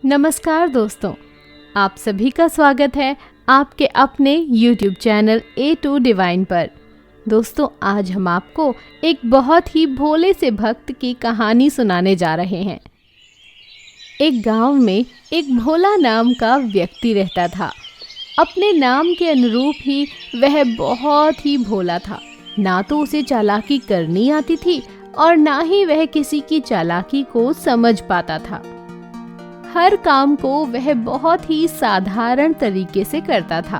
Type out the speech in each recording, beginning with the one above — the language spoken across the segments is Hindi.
नमस्कार दोस्तों, आप सभी का स्वागत है आपके अपने YouTube चैनल A2 डिवाइन पर। दोस्तों, आज हम आपको एक बहुत ही भोले से भक्त की कहानी सुनाने जा रहे हैं। एक गांव में एक भोला नाम का व्यक्ति रहता था। अपने नाम के अनुरूप ही वह बहुत ही भोला था। ना तो उसे चालाकी करनी आती थी और ना ही वह किसी की चालाकी को समझ पाता था। हर काम को वह बहुत ही साधारण तरीके से करता था।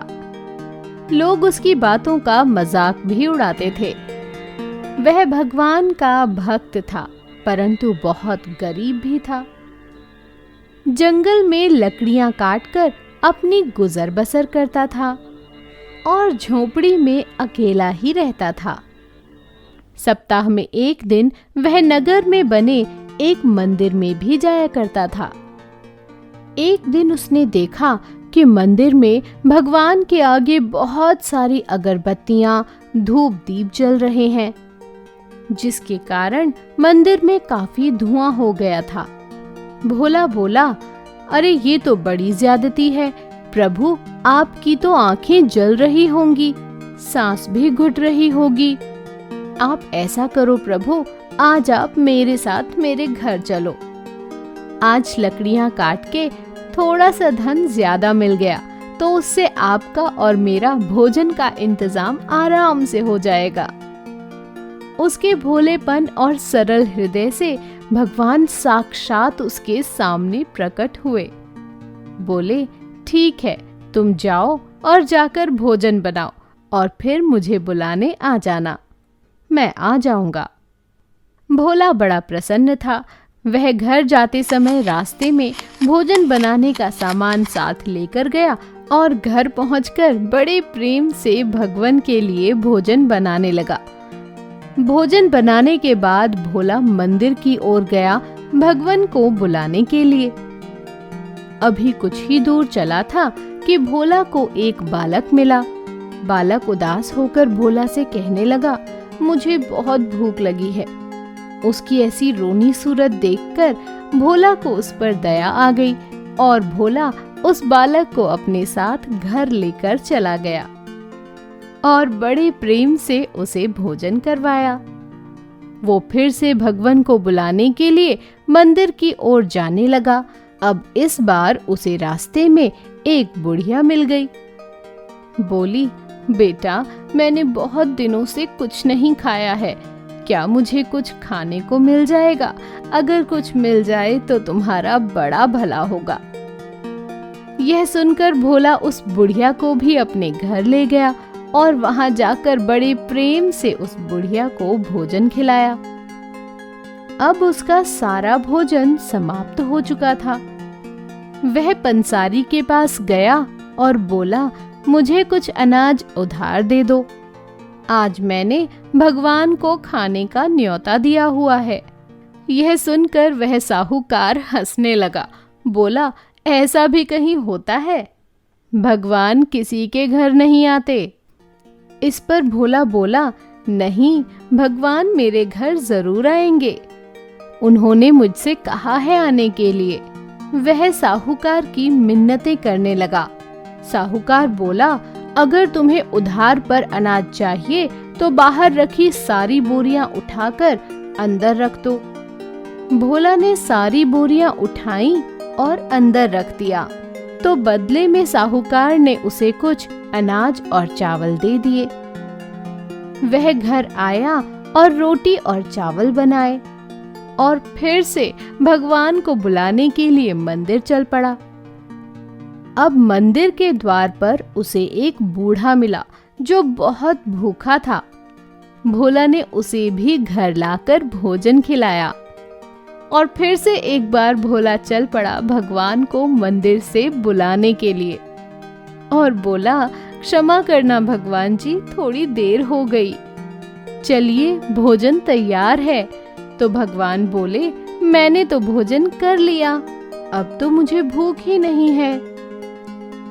लोग उसकी बातों का मजाक भी उड़ाते थे। वह भगवान का भक्त था, परंतु बहुत गरीब भी था। जंगल में लकड़ियां काटकर अपनी गुजर बसर करता था और झोपड़ी में अकेला ही रहता था। सप्ताह में एक दिन वह नगर में बने एक मंदिर में भी जाया करता था। एक दिन उसने देखा कि मंदिर में भगवान के आगे बहुत सारी अगरबत्तियां, धूप दीप जल रहे हैं, जिसके कारण मंदिर में काफी धुआं हो गया था। भोला बोला, अरे ये तो बड़ी ज्यादती है प्रभु, आपकी तो आंखें जल रही होंगी, सांस भी घुट रही होगी। आप ऐसा करो प्रभु, आज आप मेरे साथ मेरे घर चलो। आज लकड़ियां काट के थोड़ा सा धन ज्यादा मिल गया तो उससे आपका और मेरा भोजन का इंतजाम आराम से हो जाएगा। उसके भोलेपन और सरल हृदय से भगवान साक्षात उसके सामने प्रकट हुए। बोले, ठीक है, तुम जाओ और जाकर भोजन बनाओ और फिर मुझे बुलाने आ जाना, मैं आ जाऊंगा। भोला बड़ा प्रसन्न था। वह घर जाते समय रास्ते में भोजन बनाने का सामान साथ लेकर गया और घर पहुंचकर बड़े प्रेम से भगवान के लिए भोजन बनाने लगा। भोजन बनाने के बाद भोला मंदिर की ओर गया भगवान को बुलाने के लिए। अभी कुछ ही दूर चला था कि भोला को एक बालक मिला। बालक उदास होकर भोला से कहने लगा, मुझे बहुत भूख लगी है। उसकी ऐसी रोनी सूरत देखकर भोला को उस पर दया आ गई और भोला उस बालक को अपने साथ घर लेकर चला गया और बड़े प्रेम से उसे भोजन करवाया। वो फिर से भगवान को बुलाने के लिए मंदिर की ओर जाने लगा। अब इस बार उसे रास्ते में एक बुढ़िया मिल गई। बोली, बेटा, मैंने बहुत दिनों से कुछ नहीं खाया है, क्या मुझे कुछ खाने को मिल जाएगा? अगर कुछ मिल जाए तो तुम्हारा बड़ा भला होगा। यह सुनकर भोला उस बुढ़िया को भी अपने घर ले गया और वहां जाकर बड़े प्रेम से उस बुढ़िया को भोजन खिलाया। अब उसका सारा भोजन समाप्त हो चुका था। वह पंसारी के पास गया और बोला, मुझे कुछ अनाज उधार दे दो, आज मैंने भगवान को खाने का न्योता दिया हुआ है। यह सुनकर वह साहूकार हंसने लगा। बोला, ऐसा भी कहीं होता है? भगवान किसी के घर नहीं आते। इस पर भोला बोला, नहीं, भगवान मेरे घर जरूर आएंगे, उन्होंने मुझसे कहा है आने के लिए। वह साहूकार की मिन्नतें करने लगा। साहूकार बोला, अगर तुम्हें उधार पर अनाज चाहिए तो बाहर रखी सारी बोरियां उठाकर अंदर रख दो। भोला ने सारी बोरियां उठाई और अंदर रख दिया तो बदले में साहूकार ने उसे कुछ अनाज और चावल दे दिए। वह घर आया और रोटी और चावल बनाए और फिर से भगवान को बुलाने के लिए मंदिर चल पड़ा। अब मंदिर के द्वार पर उसे एक बूढ़ा मिला जो बहुत भूखा था। भोला ने उसे भी घर लाकर भोजन खिलाया और फिर से एक बार भोला चल पड़ा भगवान को मंदिर से बुलाने के लिए और बोला, क्षमा करना भगवान जी, थोड़ी देर हो गई, चलिए भोजन तैयार है। तो भगवान बोले, मैंने तो भोजन कर लिया, अब तो मुझे भूख ही नहीं है।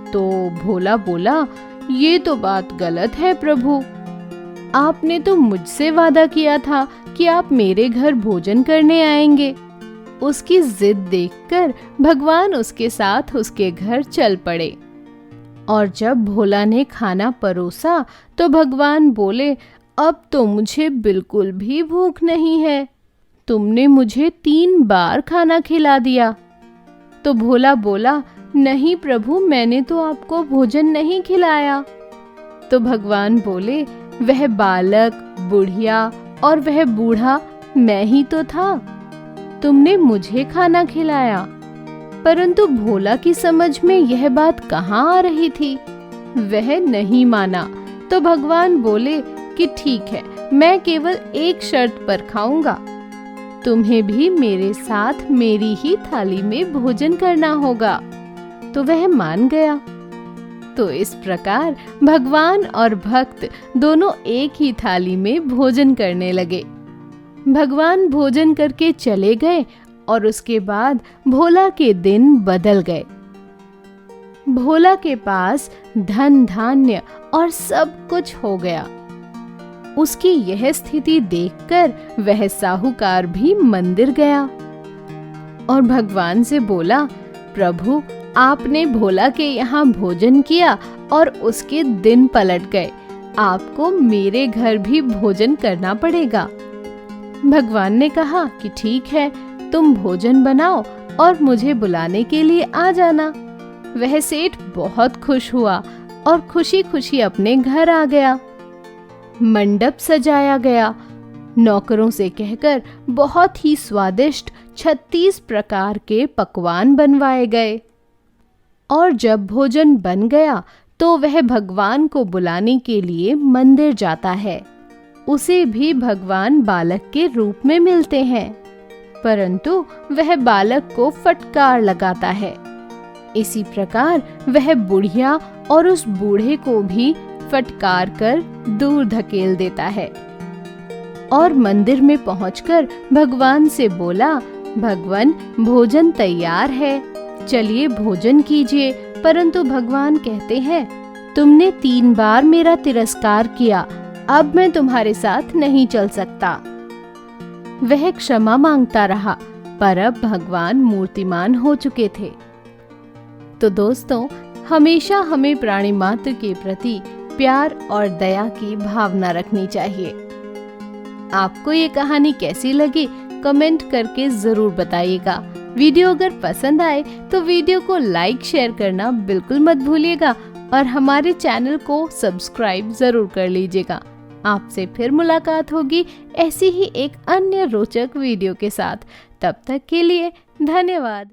तो भोला बोला, ये तो बात गलत है प्रभु, आपने तो मुझसे वादा किया था कि आप मेरे घर भोजन करने आएंगे। उसकी जिद देखकर भगवान उसके साथ उसके घर चल पड़े। और जब भोला ने खाना परोसा तो भगवान बोले, अब तो मुझे बिल्कुल भी भूख नहीं है, तुमने मुझे 3 बार खाना खिला दिया। तो भोला बोला, नहीं प्रभु, मैंने तो आपको भोजन नहीं खिलाया। तो भगवान बोले, वह बालक, बुढ़िया और वह बूढ़ा मैं ही तो था, तुमने मुझे खाना खिलाया। परंतु भोला की समझ में यह बात कहाँ आ रही थी, वह नहीं माना। तो भगवान बोले कि ठीक है, मैं केवल एक शर्त पर खाऊंगा, तुम्हें भी मेरे साथ मेरी ही थाली में भोजन करना होगा। तो वह मान गया। तो इस प्रकार भगवान और भक्त दोनों एक ही थाली में भोजन करने लगे। भगवान भोजन करके चले गए और उसके बाद भोला के दिन बदल गए। भोला के पास धन धान्य और सब कुछ हो गया। उसकी यह स्थिति देखकर वह साहूकार भी मंदिर गया और भगवान से बोला, प्रभु, आपने भोला के यहाँ भोजन किया और उसके दिन पलट गए, आपको मेरे घर भी भोजन करना पड़ेगा। भगवान ने कहा कि ठीक है, तुम भोजन बनाओ और मुझे बुलाने के लिए आ जाना। वह सेठ बहुत खुश हुआ और खुशी खुशी अपने घर आ गया। मंडप सजाया गया, नौकरों से कहकर बहुत ही स्वादिष्ट 36 प्रकार के पकवान बनवाए गए। और जब भोजन बन गया तो वह भगवान को बुलाने के लिए मंदिर जाता है। उसे भी भगवान बालक के रूप में मिलते हैं, परंतु वह बालक को फटकार लगाता है। इसी प्रकार वह बुढ़िया और उस बूढ़े को भी फटकार कर दूर धकेल देता है और मंदिर में पहुंचकर भगवान से बोला, भगवान, भोजन तैयार है, चलिए भोजन कीजिए। परंतु भगवान कहते हैं, तुमने 3 बार मेरा तिरस्कार किया, अब मैं तुम्हारे साथ नहीं चल सकता। वह क्षमा मांगता रहा, पर अब भगवान मूर्तिमान हो चुके थे। तो दोस्तों, हमेशा हमें प्राणी मात्र के प्रति प्यार और दया की भावना रखनी चाहिए। आपको ये कहानी कैसी लगी कमेंट करके जरूर बताइएगा। वीडियो अगर पसंद आए तो वीडियो को लाइक शेयर करना बिल्कुल मत भूलिएगा और हमारे चैनल को सब्सक्राइब जरूर कर लीजिएगा। आपसे फिर मुलाकात होगी ऐसी ही एक अन्य रोचक वीडियो के साथ। तब तक के लिए धन्यवाद।